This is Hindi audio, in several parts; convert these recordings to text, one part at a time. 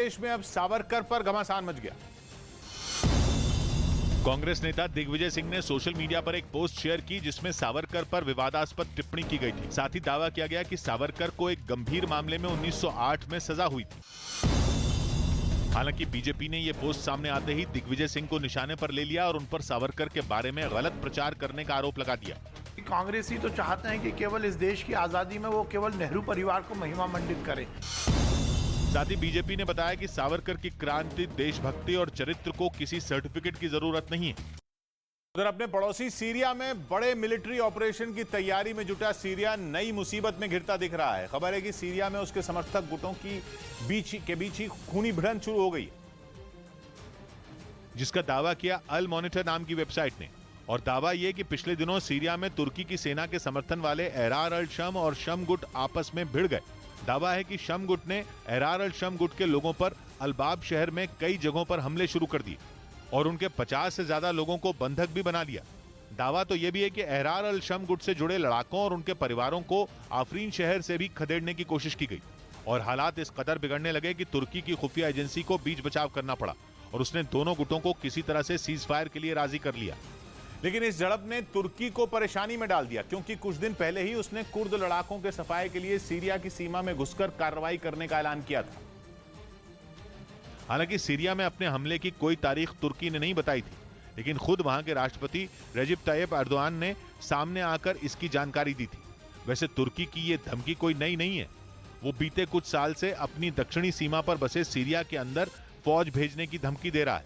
देश में अब सावरकर पर घमासान मच गया। कांग्रेस नेता दिग्विजय सिंह ने सोशल मीडिया पर एक पोस्ट शेयर की जिसमें सावरकर पर विवादास्पद टिप्पणी की गई थी। साथ ही दावा किया गया कि सावरकर को एक गंभीर मामले में 1908 में सजा हुई थी। हालांकि बीजेपी ने यह पोस्ट सामने आते ही दिग्विजय सिंह को निशाने पर ले लिया और उन पर सावरकर के बारे में गलत प्रचार करने का आरोप लगा दिया। कांग्रेसी तो चाहते हैं कि केवल इस देश की आजादी में वो केवल नेहरू परिवार को महिमा मंडित करे। साथ ही बीजेपी ने बताया कि सावरकर की क्रांति, देशभक्ति और चरित्र को किसी सर्टिफिकेट की जरूरत नहीं है। उधर अपने पड़ोसी सीरिया में बड़े मिलिट्री ऑपरेशन की तैयारी में जुटा सीरिया नई मुसीबत में घिरता दिख रहा है। खबर है कि सीरिया में उसके समर्थक गुटों की बीच ही खूनी भिड़ंत शुरू हो गई है, जिसका दावा किया अल मॉनिटर नाम की वेबसाइट ने। और दावा यह कि पिछले दिनों सीरिया में तुर्की की सेना के समर्थन वाले एहरार अल शम और शम गुट आपस में भिड़ गए। दावा है कि शम गुट ने एहरार अल शम गुट के लोगों पर अलबाब शहर में कई जगहों पर हमले शुरू कर दिए और उनके 50 से ज्यादा लोगों को बंधक भी बना लिया। दावा तो यह भी है कि एहरार अल शम गुट से जुड़े लड़ाकों और उनके परिवारों को आफरीन शहर से भी खदेड़ने की कोशिश की गई और हालात इस कदर बिगड़ने लगे कि तुर्की की खुफिया एजेंसी को बीच बचाव करना पड़ा और उसने दोनों गुटों को किसी तरह से सीज फायर के लिए राजी कर लिया। लेकिन इस झड़प ने तुर्की को परेशानी में डाल दिया, क्योंकि कुछ दिन पहले ही उसने कुर्द लड़ाकों के सफाये के लिए सीरिया की सीमा में घुसकर कार्रवाई करने का ऐलान किया था। हालांकि सीरिया में अपने हमले की कोई तारीख तुर्की ने नहीं बताई थी, लेकिन खुद वहां के राष्ट्रपति रजब तायिप एर्दोआन ने सामने आकर इसकी जानकारी दी थी। वैसे तुर्की की यह धमकी कोई नई नहीं है। वो बीते कुछ साल से अपनी दक्षिणी सीमा पर बसे सीरिया के अंदर फौज भेजने की धमकी दे रहा है,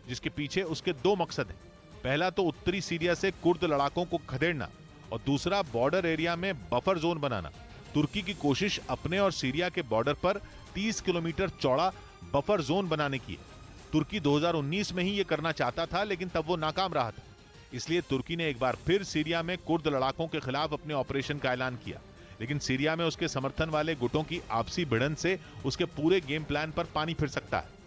जिसके पीछे उसके दो मकसद हैं। पहला तो उत्तरी सीरिया से कुर्द लड़ाकों को खदेड़ना और दूसरा बॉर्डर एरिया में बफर जोन बनाना। तुर्की की कोशिश अपने और सीरिया के बॉर्डर पर 30 किलोमीटर चौड़ा बफर जोन बनाने की है। तुर्की 2019 में ही यह करना चाहता था, लेकिन तब वो नाकाम रहा था। इसलिए तुर्की ने एक बार फिर सीरिया में कुर्द लड़ाकों के खिलाफ अपने ऑपरेशन का ऐलान किया, लेकिन सीरिया में उसके समर्थन वाले गुटों की आपसी भिड़ंत से उसके पूरे गेम प्लान पर पानी फिर सकता है।